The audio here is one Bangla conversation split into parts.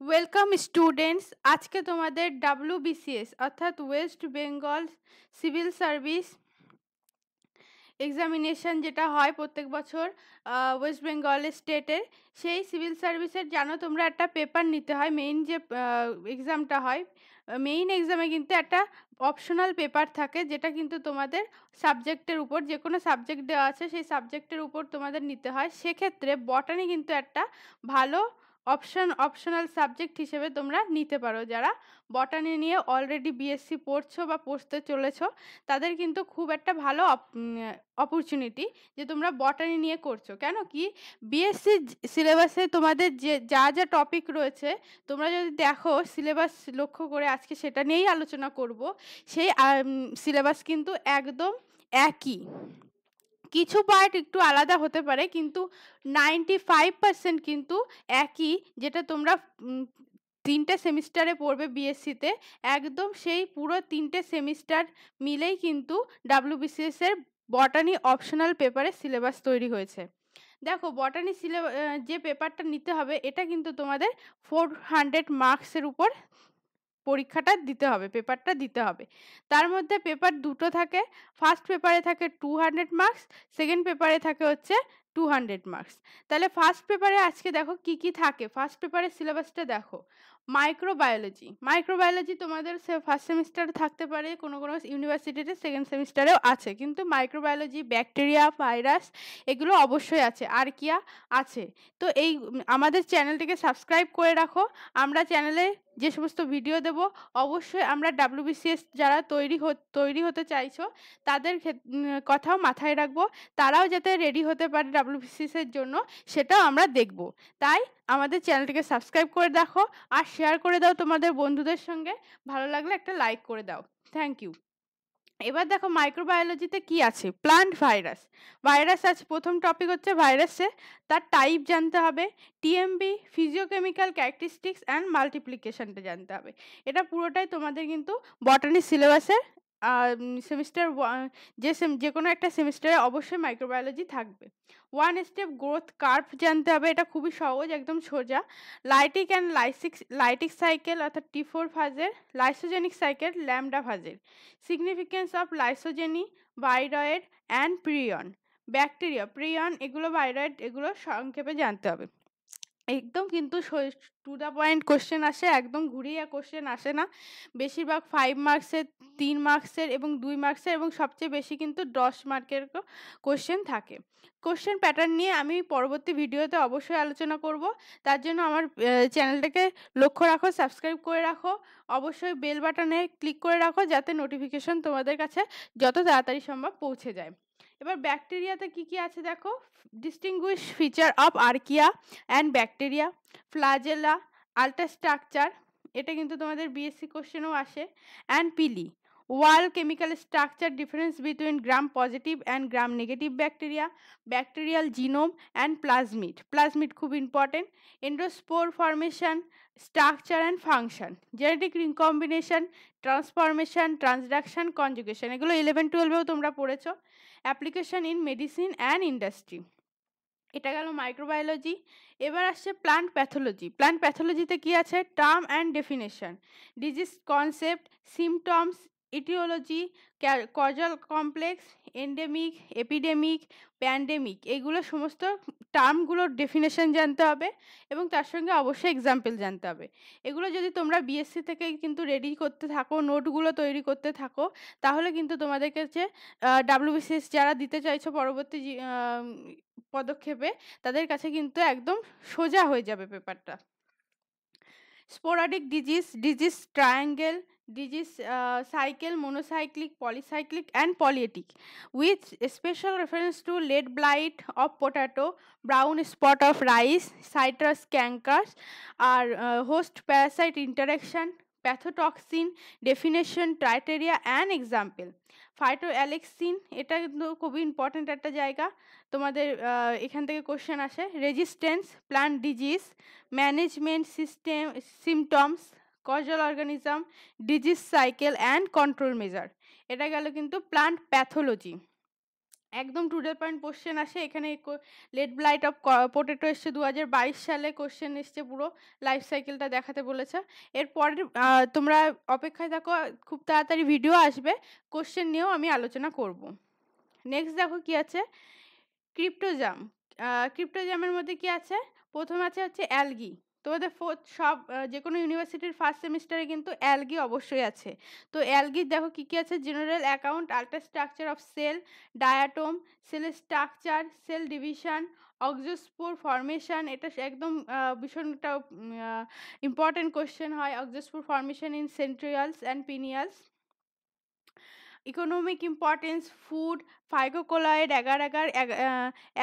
Welcome students. আজকে তোমাদের WBCS অর্থাৎ West Bengal civil service examination যেটা হয় প্রত্যেক বছর ওয়েস্ট বেঙ্গল স্টেটের, সেই সিভিল সার্ভিসের জানো তোমরা একটা পেপার নিতে হয়। মেইন যে এক্সামটা হয়, মেইন এক্সামে কিন্তু একটা অপশনাল পেপার থাকে, যেটা কিন্তু তোমাদের সাবজেক্টের উপর, যে কোনো সাবজেক্ট দেওয়া আছে সেই সাবজেক্টের উপর তোমাদের নিতে হয়। সেক্ষেত্রে বটানি কিন্তু একটা ভালো অপশনাল সাবজেক্ট হিসেবে তোমরা নিতে পারো। যারা বটানি নিয়ে অলরেডি বিএসসি পড়ছো বা পড়তে চলেছো, তাদের কিন্তু খুব একটা ভালো অপরচুনিটি যে তোমরা বটানি নিয়ে করছো। কেন কি, বিএসসি সিলেবাসে তোমাদের যে যা যা টপিক রয়েছে, তোমরা যদি দেখো সিলেবাস লক্ষ্য করে, আজকে সেটা নিয়েই আলোচনা করব। সেই সিলেবাস কিন্তু একদম একই, কিছু পার্ট একটু আলাদা হতে পারে, কিন্তু 95% কিন্তু একই। যেটা তোমরা তিনটে সেমিস্টারে পড়বে বিএসসিতে, একদম সেই পুরো তিনটে সেমিস্টার মিলেই কিন্তু ডাব্লিউবিসিএস এর বটানি অপশনাল পেপারের সিলেবাস তৈরি হয়েছে। দেখো, বটানি যে পেপারটা নিতে হবে, এটা কিন্তু তোমাদের 400 মার্কসের উপর পরীক্ষাটা দিতে হবে, পেপারটা দিতে হবে। তার মধ্যে পেপার দুটো থাকে। ফার্স্ট পেপারে থাকে 200 মার্কস, সেকেন্ড পেপারে থাকে হচ্ছে 200 মার্কস। তাহলে ফার্স্ট পেপারে আজকে দেখো কি কি থাকে। ফার্স্ট পেপারের সিলেবাসটা দেখো। মাইক্রোবায়োলজি তোমাদের ফার্স্ট সেমিস্টারে থাকতে পারে, কোনো কোনো ইউনিভার্সিটিতে সেকেন্ড সেমিস্টারেও আছে, কিন্তু মাইক্রোবায়োলজি, ব্যাকটেরিয়া, ভাইরাস এগুলো অবশ্যই আছে, আর্কিয়া আছে। তো এই আমাদের চ্যানেলটিকে সাবস্ক্রাইব করে রাখো। আমরা চ্যানেলে যে সমস্ত ভিডিও দেব, অবশ্যই আমরা ডাব্লিউবিসিএস যারা তৈরি হতে চাইছো তাদের কথাও মাথায় রাখবো। তারাও যাতে রেডি হতে পারে ডাব্লিউবিসিএস এর জন্য, সেটাও আমরা দেখব। তাই আমাদের চ্যানেলটিকে সাবস্ক্রাইব করে দেখো, আর শেয়ার করে দাও তোমাদের বন্ধুদের সঙ্গে। ভালো লাগলে একটা লাইক করে দাও। Thank you. এবার দেখো মাইক্রোবায়োলজিতে কি আছে। প্লান্ট ভাইরাস আছে। প্রথম টপিক হচ্ছে ভাইরাসে, তার টাইপ জানতে হবে। টিএমবি, ফিজিওকেমিক্যাল ক্যারেক্টারিস্টিক্স অ্যান্ড মাল্টিপ্লিকেশনটা জানতে হবে। এটা পুরোটাই তোমাদের কিন্তু বটানি সিলেবাসে সেমিস্টার যে কোনো একটা সেমিস্টারে অবশ্যই মাইক্রোবায়োলজি থাকবে। ওয়ান স্টেপ গ্রোথ কার্ভ জানতে হবে, এটা খুবই সহজ, একদম সোজা। লাইটিক সাইকেল অর্থাৎ T4 ফাজের, লাইসোজেনিক সাইকেল ল্যামডা ফাজের, significance of lysogeny, viroid and prion, bacteria, prion এগুলো, ভাইরয়েড এগুলো সংক্ষেপে জানতে হবে। একদম কিন্তু টু দ্য পয়েন্ট কোশ্চেন আসে, একদম ঘুরিয়ে কোশ্চেন আসে না। বেশিরভাগ 5 মার্কসের, 3 মার্কসের এবং 2 মার্কসের, এবং সবচেয়ে বেশি কিন্তু 10 মার্কের কোশ্চেন থাকে। কোশ্চেন প্যাটার্ন নিয়ে আমি পরবর্তী ভিডিওতে অবশ্যই আলোচনা করব। তার জন্য আমার চ্যানেলটাকে লক্ষ্য রাখো, সাবস্ক্রাইব করে রাখো, অবশ্যই বেল বাটনে ক্লিক করে রাখো, যাতে নোটিফিকেশন তোমাদের কাছে যত তাড়াতাড়ি সম্ভব পৌঁছে যায়। এবার ব্যাকটেরিয়াতে কি কি আছে দেখো। Distinguish feature of archaea and bacteria, flagella, ultra structure, এটা কিন্তু তোমাদের বিএসসি কোশ্চেনও আসে। And pili, wall chemical structure difference between gram positive and gram negative bacteria, bacterial genome and plasmid খুব important. Endospore formation, structure and function, genetic recombination, transformation, transduction, conjugation, এগুলো 11-12এও তোমরা পড়েছো। Application in medicine and industry, এটা গেল মাইক্রোবায়োলজি। এবার আসছে প্লান্ট প্যাথোলজিতে কি আছে। Term and definition, disease concept, symptoms, aetiology, causal complex, endemic, epidemic, pandemic, এগুলো সমস্ত টার্মগুলোর ডেফিনেশন জানতে হবে, এবং তার সঙ্গে অবশ্যই এক্সাম্পল জানতে হবে। এগুলো যদি তোমরা বিএসসি থেকে কিন্তু রেডি করতে থাকো, নোটগুলো তৈরি করতে থাকো, তাহলে কিন্তু তোমাদের কাছে ডাব্লিউবিসিএস যারা দিতে চাইছো পরবর্তী পদক্ষেপে, তাদের কাছে কিন্তু একদম সোজা হয়ে যাবে পেপারটা। Sporadic disease triangle, disease cycle, monocyclic, polycyclic and polyetic, with special reference to lead blight of potato, brown spot of rice, citrus cankers, আর host parasite interaction, pathotoxin, definition, criteria and example. Phytoalexin, এটা কিন্তু খুবই ইম্পর্ট্যান্ট একটা জায়গা, তোমাদের এখান থেকে কোশ্চেন আসে। Resistance, plant disease, management system, symptoms, causal organism, disease cycle and control measure, এটা গেল কিন্তু প্লান্ট প্যাথোলজি। একদম টু দ্য পয়েন্ট কোশ্চেন আসে এখানে। লেট ব্লাইট অফ পোটেটো এসছে 2022 সালে, কোশ্চেন এসছে পুরো লাইফ সাইকেলটা দেখাতে বলেছে। এরপরে তোমরা অপেক্ষায় থাকো, খুব তাড়াতাড়ি ভিডিও আসবে, কোশ্চেন নিয়েও আমি আলোচনা করব। নেক্সট দেখো কি আছে, ক্রিপ্টোজাম। ক্রিপ্টোজামের মধ্যে কি আছে, প্রথম আছে হচ্ছে অ্যালগি। তোমাদের সব যে কোনো ইউনিভার্সিটির ফার্স্ট সেমিস্টারে কিন্তু অ্যালগি অবশ্যই আছে। তো অ্যালগির দেখো কি কি আছে, general account, ultra structure of cell, diatom, cell structure, cell division, auxospore formation. এটা একদম ভীষণ একটা ইম্পর্টেন্ট কোশ্চেন হয়, auxospore formation in centrales and pennales. Economic importance, food, phycocolloid, agar-agar,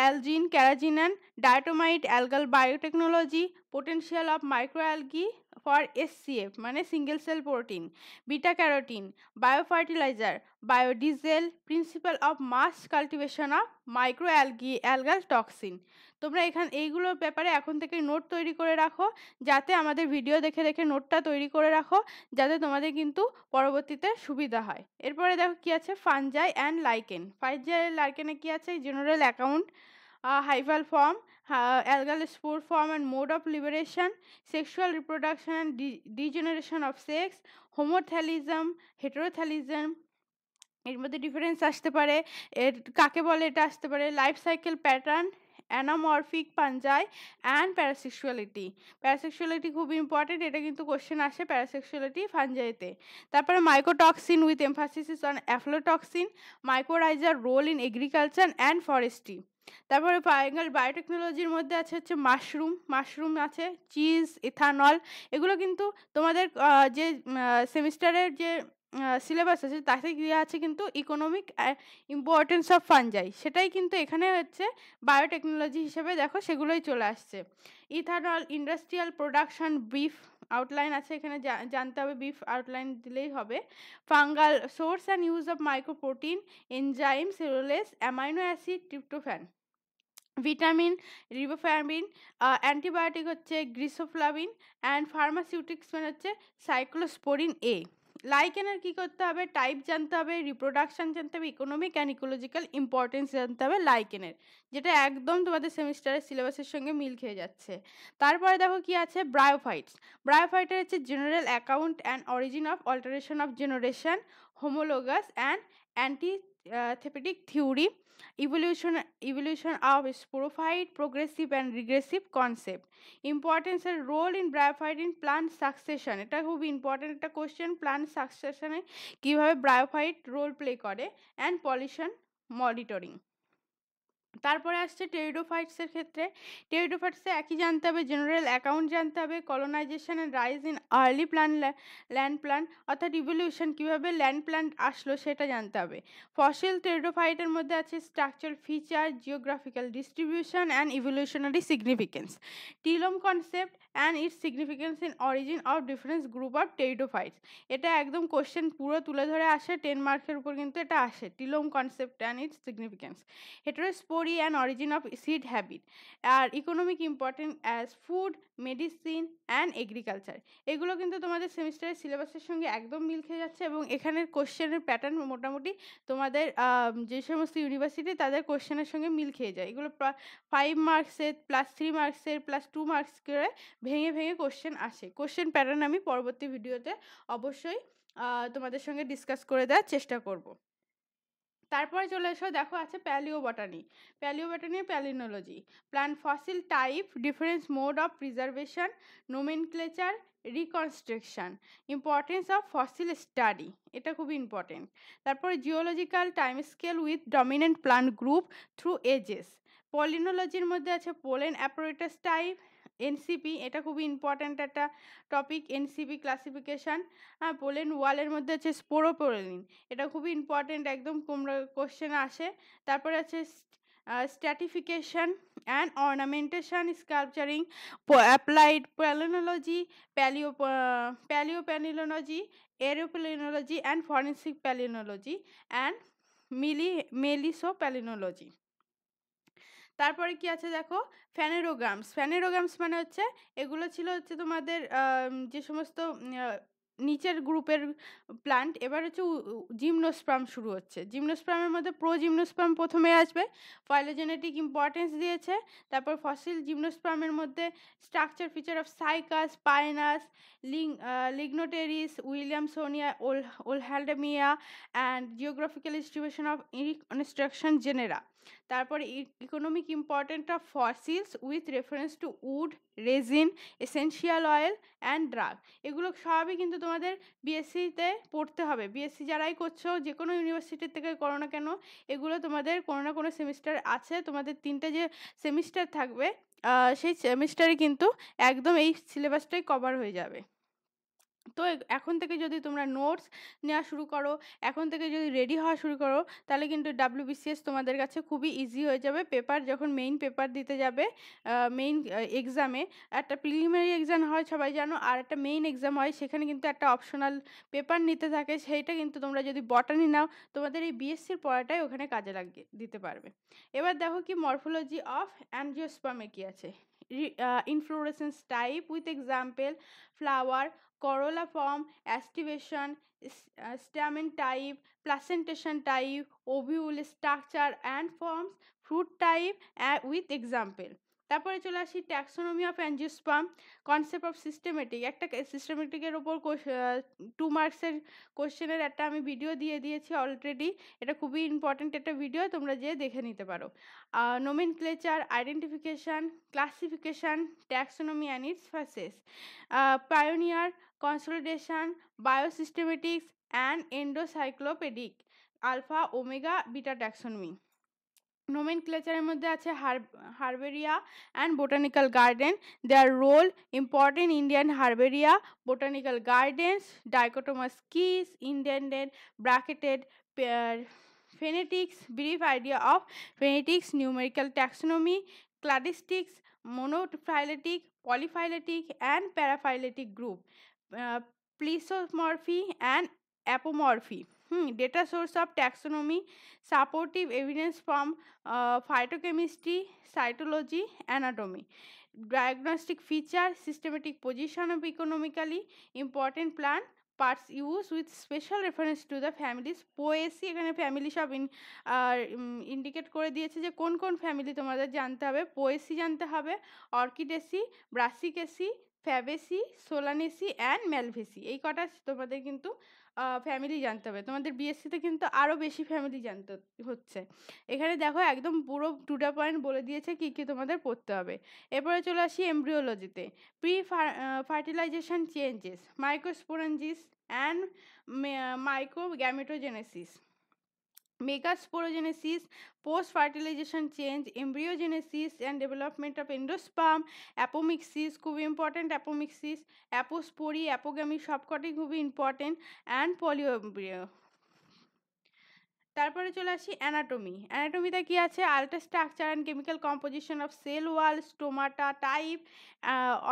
algin, carrageenan, diatomite, algal biotechnology, potential of microalgae for SCF মানে single cell protein, beta carotene, biofertilizer, biodiesel, principle of mass cultivation of microalgae, algal toxin। তোমরা এইগুলোর ব্যাপারে এখন থেকে নোট তৈরি করে রাখো, যাতে আমাদের ভিডিও দেখে দেখে নোটটা তৈরি করে রাখো, যাতে তোমাদের কিন্তু পরবর্তীতে সুবিধা হয়। এরপরে দেখো কি আছে, ফানজাই অ্যান্ড লাইকেন। ফানজাই লাইকেনে কি আছে, general account, hyphal form, algal spore form and mode of liberation, sexual reproduction and degeneration of sex, homothallism, heterothallism, এর মধ্যে ডিফারেন্স আসতে পারে, এর কাকে বলে এটা আসতে পারে, life cycle pattern, anamorphic fungi and parasexuality. Parasexuality খুব ইম্পর্টেন্ট, এটা কিন্তু কোশ্চেন আসে প্যারাসেক্সুয়ালিটি ফানজাইতে। তারপরে mycotoxin with emphasis on aflatoxin, মাইকোরাইজার role in agriculture and forestry. তারপরে ফাইনাল বায়োটেকনোলজির মধ্যে আছে হচ্ছে মাশরুম আছে, চিজ, ইথানল। এগুলো কিন্তু তোমাদের যে সেমিস্টারের যে সিলেবাস আছে তাতে দেওয়া আছে কিন্তু ইকোনমিক ইম্পর্টেন্স অফ ফানজাই, সেটাই কিন্তু এখানে হচ্ছে বায়োটেকনোলজি হিসেবে দেখো সেগুলোই চলে আসছে। ইথানল, ইন্ডাস্ট্রিয়াল প্রোডাকশন, বিফ আউটলাইন আছে এখানে, জানতে হবে, বিফ আউটলাইন দিলেই হবে। Fungal source and use of microprotein, enzyme, cellulose, amino acid, tryptophan, vitamin, riboflavin, antibiotic হচ্ছে গ্রিসোফ্লাভিন, অ্যান্ড ফার্মাসিউটিক্স মানে হচ্ছে সাইক্লোস্পোরিন এ। লাইকেনের কী করতে হবে, টাইপ জানতে হবে, রিপ্রোডাকশান জানতে হবে, ইকোনমিক অ্যান্ড ইকোলজিক্যাল ইম্পর্টেন্স জানতে হবে লাইকেনের, যেটা একদম তোমাদের সেমিস্টারের সিলেবাসের সঙ্গে মিল খেয়ে যাচ্ছে। তারপরে দেখো কি আছে, ব্রায়োফাইটস। ব্রায়োফাইটের হচ্ছে general account and origin of alternation of generation, homologous and antithetic theory, evolution of sporophyte, progressive and regressive concept, importance and role in bryophyte in plant succession। এটা খুব ইম্পর্টেন্ট একটা কোশ্চেন, প্লান্ট সাকসেশনে কীভাবে ব্রায়োফাইট রোল প্লে করে, অ্যান্ড পলিউশন মনিটরিং। তারপরে আসছে টেরিডোফাইটসের ক্ষেত্রে, টেরিডোফাইটসে একই জানতে হবে, জেনারেল অ্যাকাউন্ট জানতে হবে, colonisation and rise in early land plant, অর্থাৎ ইভলিউশন কীভাবে ল্যান্ড প্ল্যান্ট আসলো সেটা জানতে হবে। ফসিল টেরিডোফাইটের মধ্যে আছে structure feature, geographical distribution and evolutionary significance, telome concept and its significance in origin of difference group of pteridophytes. এটা একদম কোশ্চেন পুরো তুলে ধরে আসে, 10 মার্কের উপর কিন্তু এটা আসে, telome concept and its significance, heterospory and origin of seed habit, আর economic important as food, medicine and agriculture. এগুলো কিন্তু তোমাদের সেমিস্টারের সিলেবাসের সঙ্গে একদম মিল খেয়ে যাচ্ছে, এবং এখানের কোশ্চেনের প্যাটার্ন মোটামুটি তোমাদের যে সমস্ত ইউনিভার্সিটি তাদের কোশ্চেনের সঙ্গে মিল খেয়ে যায়। এগুলো 5 মার্কসের +3 মার্কসের +2 মার্কস করে ভেঙে ভেঙে কোশ্চেন আসে। কোশ্চেন প্যাটার্ন আমি পরবর্তী ভিডিওতে অবশ্যই তোমাদের সঙ্গে ডিসকাস করে দেওয়ার চেষ্টা করব। তারপরে চলে এসো, দেখো আছে palaeobotany. Palaeobotany, palynology, plant fossil type, difference mode of preservation, nomenclature, reconstruction, importance of fossil study, এটা খুবই ইম্পর্টেন্ট। তারপরে geological time scale with dominant plant group through ages. পলিনোলজির মধ্যে আছে পোলেন অ্যাপারেটাস টাইপ, এনসিপি, এটা খুবই ইম্পর্ট্যান্ট একটা টপিক, এনসিপি ক্লাসিফিকেশান। পোলেন ওয়ালের মধ্যে আছে স্পোরোপোলিন, এটা খুবই ইম্পর্ট্যান্ট, একদম কোশ্চেন আসে। তারপরে আছে stratification and ornamentation, sculpturing, applied palynology, palaeopalynology, aeropalynology and forensic palynology, and melissopalynology. তারপরে কি আছে দেখো, ফ্যানেরোগ্রামস। ফ্যানেরোগ্রামস মানে হচ্ছে এগুলো ছিল হচ্ছে তোমাদের যে সমস্ত নিচের গ্রুপের প্লান্ট। এবার হচ্ছে জিমনোস্পার্ম শুরু হচ্ছে। জিমনোস্পার্মের মধ্যে প্রোজিমনোস্পার্ম প্রথমে আসবে, ফাইলোজেনেটিক ইম্পর্টেন্স দিয়েছে। তারপর ফসিল জিমনোস্পার্মের মধ্যে structure feature of Cycas, Pinus, Lyginopteris, Williamsonia, ওলহ্যালডেমিয়া and geographical distribution of instruction genera. তারপরে economic important of fossils with reference to wood, resin, essential oil and drug. এগুলো সবই কিন্তু তোমাদের বিএসসিতে পড়তে হবে। বিএসসি যারাই করছো, যে কোনো ইউনিভার্সিটি থেকে করো না কেন, এগুলো তোমাদের কোনো না কোনো সেমিস্টার আছে। তোমাদের 3টে যে সেমিস্টার থাকবে, সেই সেমিস্টারে কিন্তু একদম এই সিলেবাসটাই কভার হয়ে যাবে। তো এখন থেকে যদি তোমরা নোটস নেওয়া শুরু করো, এখন থেকে যদি রেডি হওয়া শুরু করো, তাহলে কিন্তু WBCS তোমাদের কাছে খুবই ইজি হয়ে যাবে। পেপার যখন মেইন পেপার দিতে যাবে, মেইন এক্সামে একটা প্রিলিমিনারি এক্সাম হয় সবাই জানো, আর একটা মেইন এক্সাম হয়, সেখানে কিন্তু একটা অপশনাল পেপার নিতে থাকে। সেইটা কিন্তু তোমরা যদি বটানি নাও, তোমাদের এই বিএসসির পড়াটাই ওখানে কাজে লাগিয়ে দিতে পারবে। এবার দেখো কি মরফোলজি অফ অ্যাঞ্জিওস্পার্মে কি আছে। Inflorescence type with example flower, corolla form, aestivation, stamen type, placentation type, ovule structure and forms, fruit type with example. তারপরে চলে আসি taxonomy of angiosperm, concept of systematic. একটা সিস্টেমেটিকের ওপর 2 মার্কসের কোশ্চেনের একটা আমি ভিডিও দিয়ে দিয়েছি অলরেডি। এটা খুবই ইম্পর্ট্যান্ট একটা ভিডিও, তোমরা যেয়ে দেখে নিতে পারো। Nomenclature, identification, classification, taxonomy and its phases, pioneer, consolidation, biosystematics and encyclopedic, alpha, omega, beta taxonomy. নোমেনক্লেচারের মধ্যে আছে herbaria and botanical garden, their role, important Indian herbaria, botanical gardens, dichotomous keys, indented, bracketed, phonetics, brief idea of phonetics, numerical taxonomy, cladistics, monophyletic, polyphyletic and paraphyletic group, plesiomorphy and apomorphy. Data source of taxonomy, supportive evidence from phytochemistry, cytology, anatomy, diagnostic feature, systematic position of economically important plant parts used with special reference to the families. Poaceae, এখানে ফ্যামিলি সব ইন্ডিকেট করে দিয়েছে যে কোন কোন ফ্যামিলি তোমাদের জানতে হবে। পোয়েসি জানতে হবে, অর্কিডেসি, ব্রাসিকেসি, ফ্যাবেসি, সোলানেসি অ্যান্ড ম্যালভেসি। এই কটা তোমাদের কিন্তু ফ্যামিলি জানতে হবে। তোমাদের বিএসসিতে কিন্তু আরও বেশি ফ্যামিলি জানতে হচ্ছে। এখানে দেখো একদম পুরো টু দ্য পয়েন্ট বলে দিয়েছে কী কী তোমাদের পড়তে হবে। এরপরে চলে আসি এমব্রিওলজিতে। Pre fertilisation changes, microsporangia and microgametogenesis, megasporogenesis, post-fertilization change, embryogenesis and development of endosperm, apomixis, খুবই ইম্পর্টেন্ট, অ্যাপোমিক্সিস, অ্যাপোস্পোরি, অ্যাপোগ্যামি সবকটাই খুবই ইম্পর্টেন্ট, অ্যান্ড পলিওএমব্রিও। তারপরে চলে আসি অ্যানাটমি। অ্যানাটমিতে কি আছে? Ultra structure and chemical composition of cell wall, stomata type,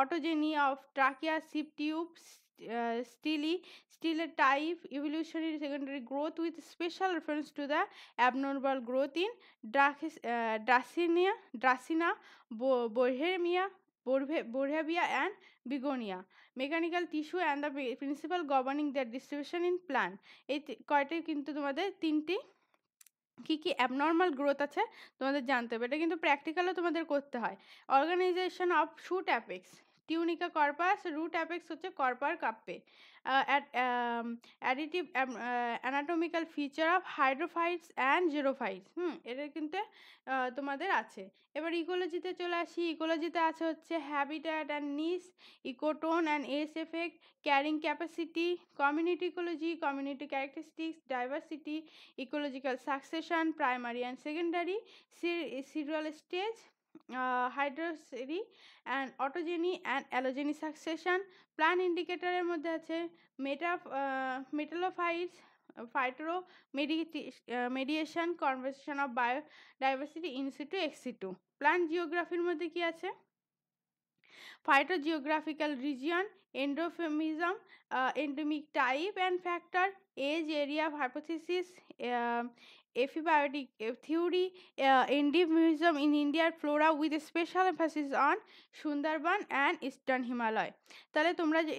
ontogeny of trachea, sieve tube, stelar type, evolutionary secondary growth with special reference to the abnormal growth in Dracaena, Borrevia and Begonia, mechanical tissue and the principle governing their distribution in plant. এই কয়টাই কিন্তু তোমাদের 3টি কী কী অ্যাবনর্মাল গ্রোথ আছে তোমাদের জানতে হবে। এটা কিন্তু প্র্যাকটিক্যালও তোমাদের করতে হয়। Organisation of shoot apex, tunica corpus, root apex হচ্ছে কর্পার কাপ্পে, অ্যাডিটিভ anatomical feature of hydrophytes and xerophytes. এটা কিন্তু তোমাদের আছে। এবার ইকোলজিতে চলে আসি। ইকোলজিতে আছে হচ্ছে হ্যাবিট্যাট অ্যান্ড নিস, ecotone and S effect, carrying capacity, community ecology, community characteristics, diversity, ecological succession, primary and secondary, serial stage, hydrosary and autogeny and allogeny succession. Plant indicator এর মধ্যে আছে metallophytes, phyto mediation, conservation of biodiversity in situ ex situ. Plant জিওগ্রাফির মধ্যে কি আছে? phytogeographical region, endophymism, endemic type and factor, age, area of hypothesis, Aphibiotic theory, endemism in India flora with a special emphasis on Sundarban and eastern Himalaya. তাহলে তোমরা যে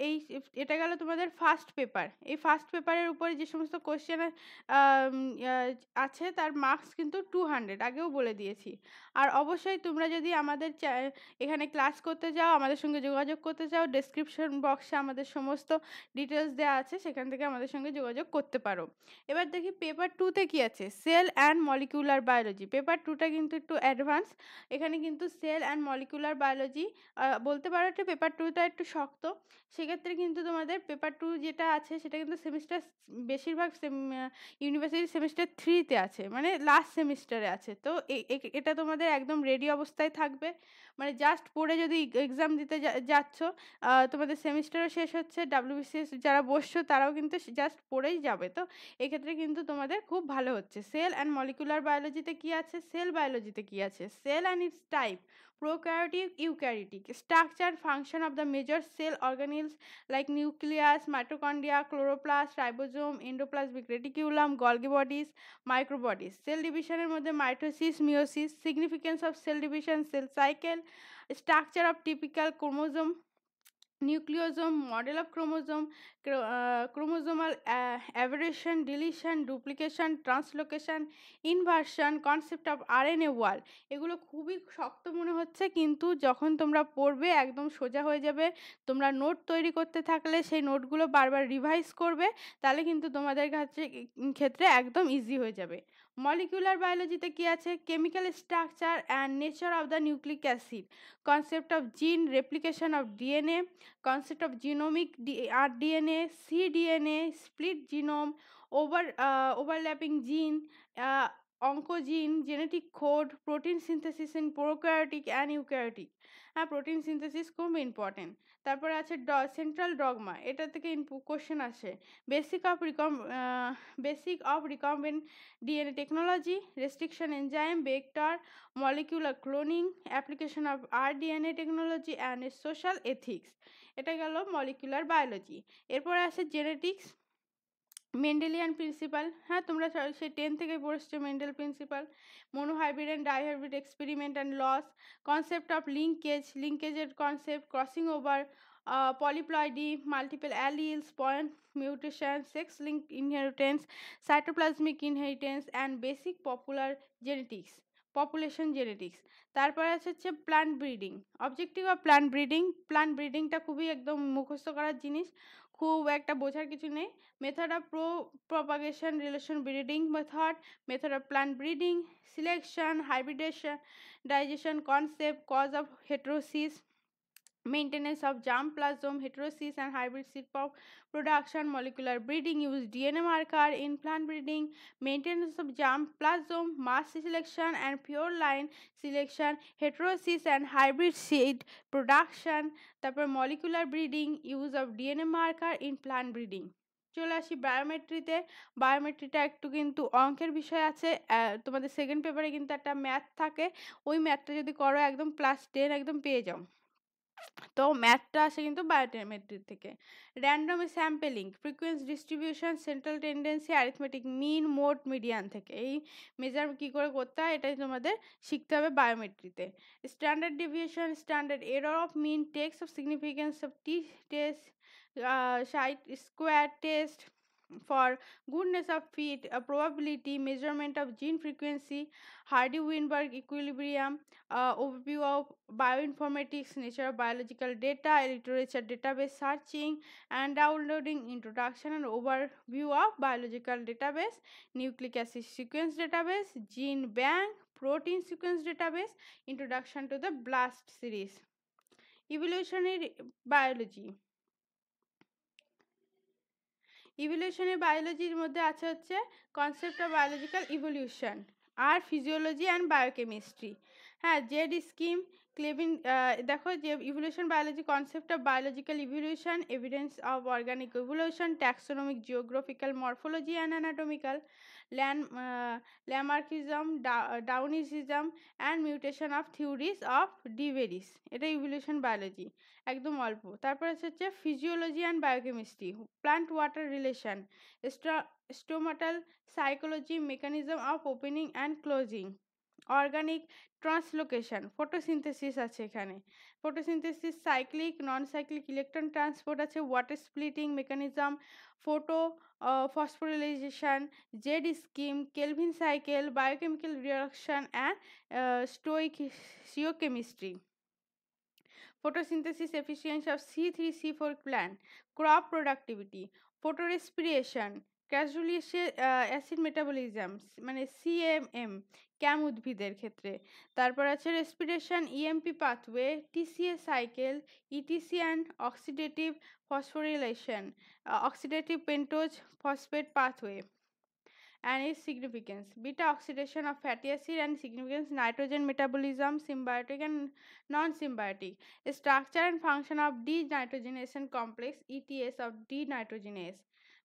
এটা গেল তোমাদের ফার্স্ট পেপার। এই ফার্স্ট পেপারের উপরে যে সমস্ত কোশ্চেন আছে তার মার্কস কিন্তু 200, আগেও বলে দিয়েছি। আর অবশ্যই তোমরা যদি আমাদের এখানে ক্লাস করতে চাও, আমাদের সঙ্গে যোগাযোগ করতে চাও, ডেসক্রিপশন বক্সে আমাদের সমস্ত ডিটেলস দেওয়া আছে, সেখান থেকে আমাদের সঙ্গে যোগাযোগ করতে পারো। এবার দেখি পেপার 2তে কী আছে, cell and molecular biology. Paper 2টা কিন্তু একটু অ্যাডভান্স। এখানে কিন্তু সেল অ্যান্ড মলিকুলার বায়োলজি বলতে পারো একটা পেপার 2টা একটু শক্ত। সেক্ষেত্রে কিন্তু তোমাদের পেপার 2 যেটা আছে সেটা কিন্তু সেমিস্টার বেশিরভাগ ইউনিভার্সিটি সেমিস্টার 3তে আছে, মানে লাস্ট সেমিস্টারে আছে। তো এটা তোমাদের একদম রেডি অবস্থায় থাকবে, মানে জাস্ট পড়ে যদি এক্সাম দিতে যাচ্ছ, তোমাদের সেমিস্টারও শেষ হচ্ছে, WBCS যারা বসছো তারাও কিন্তু জাস্ট পড়েই যাবে। তো এক্ষেত্রে কিন্তু তোমাদের খুব ভালো হচ্ছে। সেল অ্যান্ড মলিকুলার বায়োলজিতে কী আছে, সেল বায়োলজিতে কী আছে, cell and its type, prokaryotic, eukaryotic, structure, function of the major cell organelles like nucleus, mitochondria, chloroplast, ribosome, endoplasmic reticulum, Golgi bodies, microbodies. Cell division এর মধ্যে mitosis, meiosis, significance of cell division, cell cycle, structure of typical chromosome, nucleosome, model of chromosome, chromosomal aberration, deletion, duplication, translocation, inversion, concept of RNA wall। এগুলো খুবই শক্ত মনে হচ্ছে, কিন্তু যখন তোমরা পড়বে একদম সোজা হয়ে যাবে। তোমরা নোট তৈরি করতে থাকলে সেই নোটগুলো বারবার রিভাইজ করবে, তাহলে কিন্তু তোমাদের কাছে ক্ষেত্রে একদম ইজি হয়ে যাবে। মলিকুলার বায়োলজিতে কী আছে, chemical structure and nature of the nucleic acid, concept of gene replication of DNA, concept of genomic rDNA, cDNA, split genome, overlapping gene, oncogene, genetic code, protein synthesis in prokaryotic and eukaryotic। হ্যাঁ, প্রোটিন সিনথেসিস খুব ইম্পর্টেন্ট। তারপরে আছে সেন্ট্রাল ডগমা, এটা থেকে কোশ্চেন আসে। Basic of recombinant DNA technology, restriction enzyme, vector, molecular cloning, application of rDNA technology and social ethics. এটা গেল মলিকুলার বায়োলজি। এরপরে আসে জেনেটিক্স, মেন্ডেলিয়ান প্রিন্সিপাল। হ্যাঁ, তোমরা সেই 10 থেকে পড়েছো Mendel principle, monohybrid and dihybrid experiment and laws, concept of লিঙ্কেজের concept, crossing over, polyploidy, multiple alleles, point mutation, sex linked inheritance, cytoplasmic inheritance, and basic population genetics। তারপরে হচ্ছে plant breeding, objective of plant ব্রিডিংটা খুবই একদম মুখস্থ করার জিনিস, খুব একটা বোঝার কিছু নেই। Method of propagation, relation breeding method of plant breeding, selection, hybridization, concept, cause of heterosis, maintenance of germ plasm, heterosis and hybrid seed production, molecular breeding, use DNA marker in plant breeding, maintenance of germ plasm, mass selection and pure line selection, heterosis and hybrid seed production, তারপর molecular breeding, use of DNA marker in plant breeding। চলে আসি বায়োমেট্রিতে। বায়োমেট্রিটা একটু কিন্তু অঙ্কের বিষয় আছে, তোমাদের সেকেন্ড পেপারে কিন্তু একটা ম্যাথ থাকে, ওই ম্যাথটা যদি করো একদম ক্লাস 10 একদম পেয়ে যাও। তো ম্যাথটা আসে কিন্তু বায়োমেট্রি থেকে। Random sampling, frequency distribution, central tendency, arithmetic mean, mode, median থেকে এই মেজার কী করে করতে হয় এটাই তোমাদের শিখতে হবে বায়োমেট্রিতে। Standard deviation, standard error of mean, tests of significance of T test, chi square test for goodness of fit, probability, measurement of gene frequency, Hardy-Weinberg equilibrium, overview of bioinformatics, nature of biological data, literature database searching and downloading, introduction and overview of biological database, nucleic acid sequence database, gene bank, protein sequence database, introduction to the BLAST series। Evolutionary biology, ইভলিউশনের বায়োলজির মধ্যে আছে হচ্ছে কনসেপ্ট অফ বায়োলজিক্যাল ইভলিউশন আর ফিজিওলজি অ্যান্ড বায়োকেমিস্ট্রি। হ্যাঁ, জেড স্কিম, ক্লেভিন দেখো যে evolution biology concept of biological evolution, evidence of organic evolution, taxonomic, geographical, morphology and anatomical, Lamarckism, Darwinism and mutation of theories of de Vries. এটা ইভলিউশন বায়োলজি, একদম অল্প। তারপর হচ্ছে physiology and biochemistry, plant water relation, stomatal psychology, mechanism of opening and closing, organic translocation, photosynthesis আছে এখানে, photosynthesis, cyclic, non cyclic electron transport আছে, water splitting mechanism, photo phosphorylation, Z scheme, Calvin cycle, biochemical reaction and stoichiochemistry, photosynthesis efficiency of C3C4 plant, crop productivity, photorespiration, crassulacean acid metabolism মানে সিএমএম ক্যাম উদ্ভিদের ক্ষেত্রে। তারপর আছে respiration, EMP pathway, TCA cycle, ETC and oxidative phosphorylation, oxidative pentose phosphate pathway and its significance, beta oxidation of fatty acid and significance, nitrogen metabolism, symbiotic and non-symbiotic, structure and function of denitrogenation complex ETS of denitrogenase,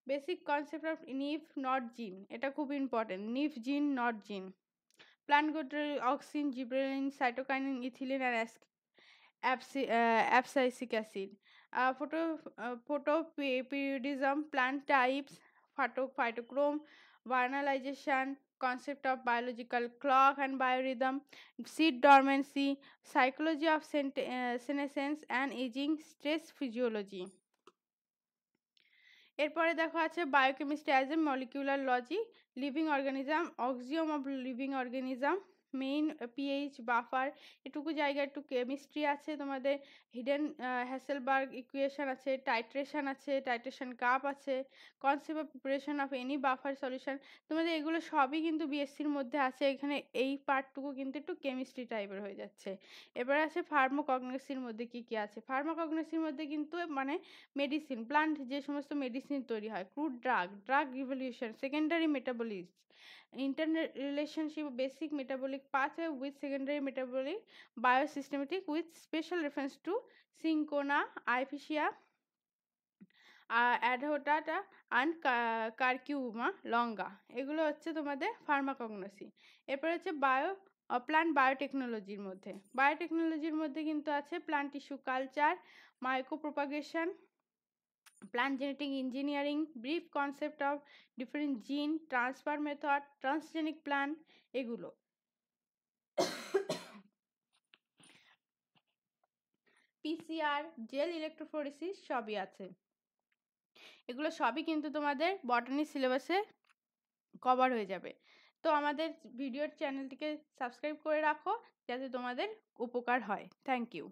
basic concept of NIF not gene, এটা খুব important, NIF gene not gene, plant growth auxin, gibberellin, cytokinin, ethylene and abscisic acid, photoperiodism, plant types, phytochrome, vernalization, concept of biological clock and biorhythm, seed dormancy, psychology of senescence and aging, stress physiology। এরপরে দেখো আছে biochemistry as a molecular logic, living organism, axiom of living organism, main pH buffer, এটুকু জায়গা একটু কেমিস্ট্রি আছে তোমাদের, হিডেন হ্যাসেলবার্গ ইকুয়েশন আছে, টাইট্রেশন আছে, টাইট্রেশন কাপ আছে, concept of preparation of any buffer solution, তোমাদের এগুলো সবই কিন্তু বিএসসির মধ্যে আছে। এখানে এই পার্টটুকু কিন্তু একটু কেমিস্ট্রি টাইপের হয়ে যাচ্ছে। এবার আছে ফার্মাকগনোসির মধ্যে কি কি আছে, ফার্মাকগনোসির মধ্যে কিন্তু মানে মেডিসিন, প্লান্ট যে সমস্ত মেডিসিন তৈরি হয়, crude drug revolution, secondary metabolics, internal relationship, basic metabolic pathway with secondary metabolic, biosystematic with special reference to Cinchona, আইফিশিয়া, অ্যাডহোটাটা অ্যান্ড কারকিউমা লঙ্গা, এগুলো হচ্ছে তোমাদের ফার্মাকগনোসি। এরপর হচ্ছে প্লান্ট বায়োটেকনোলজির মধ্যে কিন্তু আছে plant tissue culture, micro propagation, plant genetic engineering, brief concept of different gene transfer method, transgenic plant, এগুলো পিসিআর, জেল ইলেকট্রোফোরেসিস সবই আছে। এগুলো সবই কিন্তু তোমাদের বটানি সিলেবাসে কভার হয়ে যাবে। তো আমাদের ভিডিওর চ্যানেলটিকে সাবস্ক্রাইব করে রাখো যাতে তোমাদের উপকার হয়। Thank you.